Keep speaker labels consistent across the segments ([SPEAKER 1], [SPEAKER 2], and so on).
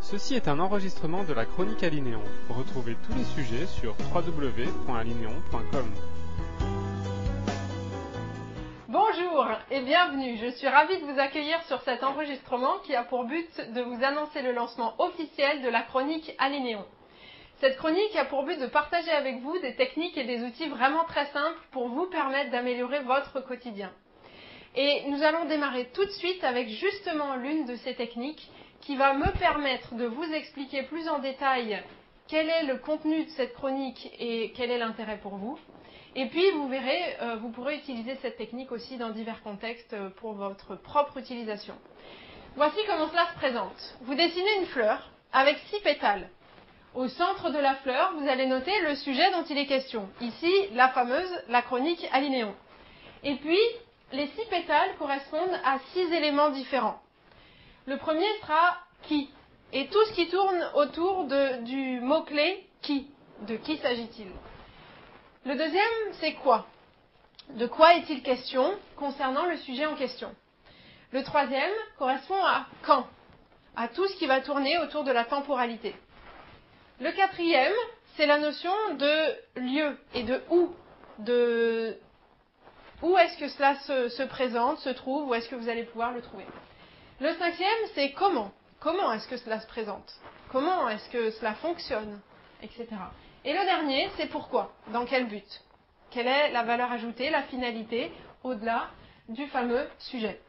[SPEAKER 1] Ceci est un enregistrement de la Chronique Alinéon. Retrouvez tous les sujets sur www.alinéon.com.
[SPEAKER 2] Bonjour et bienvenue, je suis ravie de vous accueillir sur cet enregistrement qui a pour but de vous annoncer le lancement officiel de la Chronique Alinéon. Cette chronique a pour but de partager avec vous des techniques et des outils vraiment très simples pour vous permettre d'améliorer votre quotidien. Et nous allons démarrer tout de suite avec justement l'une de ces techniques qui va me permettre de vous expliquer plus en détail quel est le contenu de cette chronique et quel est l'intérêt pour vous. Et puis vous verrez, vous pourrez utiliser cette technique aussi dans divers contextes pour votre propre utilisation. Voici comment cela se présente. Vous dessinez une fleur avec 6 pétales. Au centre de la fleur, vous allez noter le sujet dont il est question. Ici, la chronique Alinéon. Et puis, les 6 pétales correspondent à 6 éléments différents. Le premier sera qui, et tout ce qui tourne autour du mot-clé qui. De qui s'agit-il? Le deuxième, c'est quoi? De quoi est-il question concernant le sujet en question? Le troisième correspond à quand, à tout ce qui va tourner autour de la temporalité. Le quatrième, c'est la notion de lieu et de où. Où est-ce que cela se présente, se trouve, où est-ce que vous allez pouvoir le trouver. Le cinquième, c'est comment. Comment est-ce que cela se présente? Comment est-ce que cela fonctionne, etc. Et le dernier, c'est pourquoi. Dans quel but? Quelle est la valeur ajoutée, la finalité, au-delà du fameux sujet.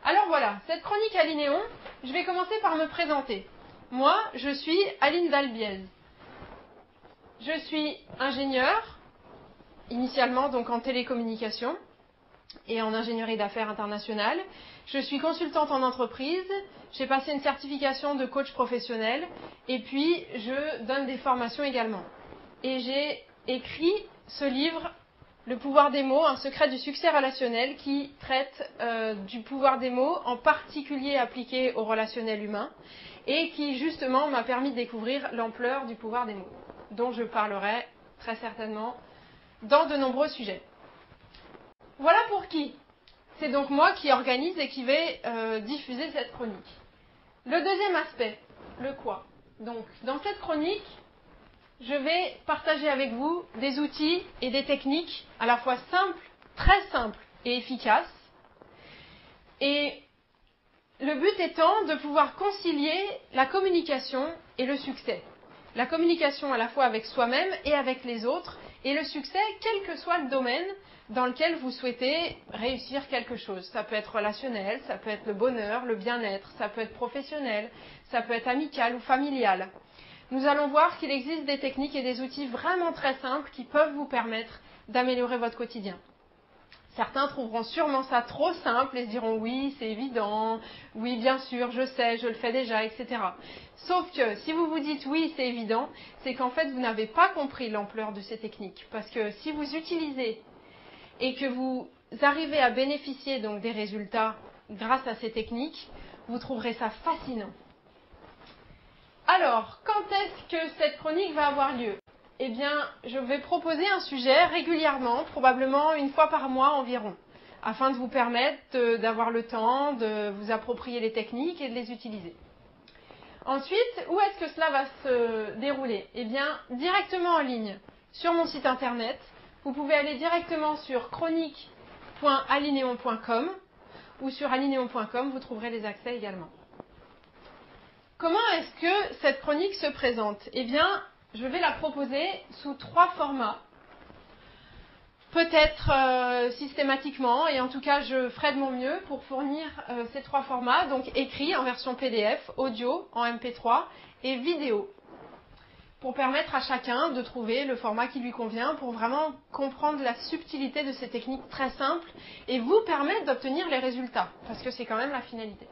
[SPEAKER 2] Alors voilà, cette chronique Alinéon, je vais commencer par me présenter. Moi, je suis Aline Dalbiez. Je suis ingénieure, initialement donc en télécommunication et en ingénierie d'affaires internationale. Je suis consultante en entreprise, j'ai passé une certification de coach professionnel et puis je donne des formations également. Et j'ai écrit ce livre, Le pouvoir des mots, un secret du succès relationnel qui traite du pouvoir des mots, en particulier appliqué au relationnel humain et qui justement m'a permis de découvrir l'ampleur du pouvoir des mots, dont je parlerai très certainement dans de nombreux sujets. Voilà pour qui. C'est donc moi qui organise et qui vais diffuser cette chronique. Le deuxième aspect, le quoi. Donc, dans cette chronique, je vais partager avec vous des outils et des techniques à la fois simples, très simples et efficaces. Et le but étant de pouvoir concilier la communication et le succès. La communication à la fois avec soi-même et avec les autres, et le succès, quel que soit le domaine dans lequel vous souhaitez réussir quelque chose. Ça peut être relationnel, ça peut être le bonheur, le bien-être, ça peut être professionnel, ça peut être amical ou familial. Nous allons voir qu'il existe des techniques et des outils vraiment très simples qui peuvent vous permettre d'améliorer votre quotidien. Certains trouveront sûrement ça trop simple et se diront oui, c'est évident, oui, bien sûr, je sais, je le fais déjà, etc. Sauf que si vous vous dites oui, c'est évident, c'est qu'en fait, vous n'avez pas compris l'ampleur de ces techniques. Parce que si vous utilisez et que vous arrivez à bénéficier donc des résultats grâce à ces techniques, vous trouverez ça fascinant. Alors, quand est-ce que cette chronique va avoir lieu? Eh bien, je vais proposer un sujet régulièrement, probablement une fois par mois environ, afin de vous permettre d'avoir le temps de vous approprier les techniques et de les utiliser. Ensuite, où est-ce que cela va se dérouler? Eh bien, directement en ligne, sur mon site internet. Vous pouvez aller directement sur chronique.alinéon.com ou sur alinéon.com, vous trouverez les accès également. Comment est-ce que cette chronique se présente? Eh bien, je vais la proposer sous 3 formats. Peut-être systématiquement, et en tout cas, je ferai de mon mieux pour fournir ces 3 formats, donc écrit en version PDF, audio en MP3 et vidéo, pour permettre à chacun de trouver le format qui lui convient, pour vraiment comprendre la subtilité de ces techniques très simples et vous permettre d'obtenir les résultats, parce que c'est quand même la finalité.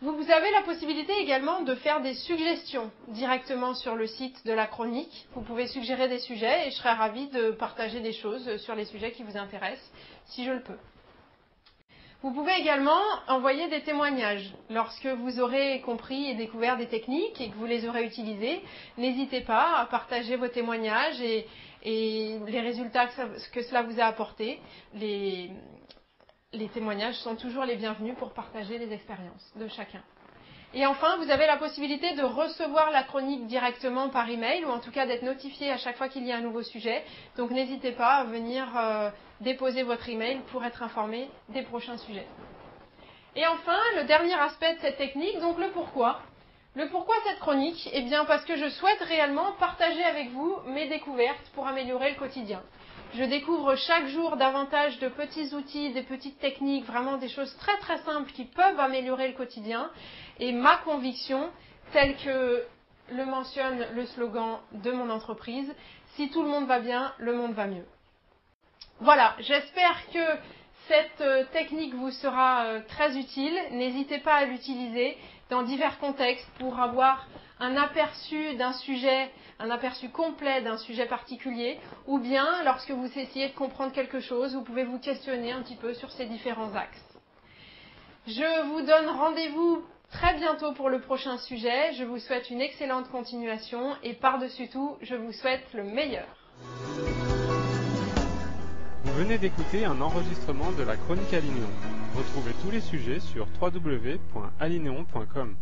[SPEAKER 2] Vous avez la possibilité également de faire des suggestions directement sur le site de la chronique. Vous pouvez suggérer des sujets et je serai ravie de partager des choses sur les sujets qui vous intéressent, si je le peux. Vous pouvez également envoyer des témoignages. Lorsque vous aurez compris et découvert des techniques et que vous les aurez utilisées, n'hésitez pas à partager vos témoignages et les résultats que cela vous a apporté. Les témoignages sont toujours les bienvenus pour partager les expériences de chacun. Et enfin, vous avez la possibilité de recevoir la chronique directement par email, ou en tout cas d'être notifié à chaque fois qu'il y a un nouveau sujet. Donc n'hésitez pas à venir déposer votre email pour être informé des prochains sujets. Et enfin, le dernier aspect de cette technique, donc le pourquoi. Le pourquoi cette chronique? Eh bien parce que je souhaite réellement partager avec vous mes découvertes pour améliorer le quotidien. Je découvre chaque jour davantage de petits outils, des petites techniques, vraiment des choses très très simples qui peuvent améliorer le quotidien. Et ma conviction, telle que le mentionne le slogan de mon entreprise, si tout le monde va bien, le monde va mieux. Voilà, j'espère que cette technique vous sera très utile. N'hésitez pas à l'utiliser dans divers contextes pour avoir un aperçu d'un sujet, un aperçu complet d'un sujet particulier, ou bien lorsque vous essayez de comprendre quelque chose, vous pouvez vous questionner un petit peu sur ces différents axes. Je vous donne rendez-vous très bientôt pour le prochain sujet. Je vous souhaite une excellente continuation et par-dessus tout, je vous souhaite le meilleur.
[SPEAKER 1] Vous venez d'écouter un enregistrement de la Chronique Alinéon. Retrouvez tous les sujets sur www.alinéon.com.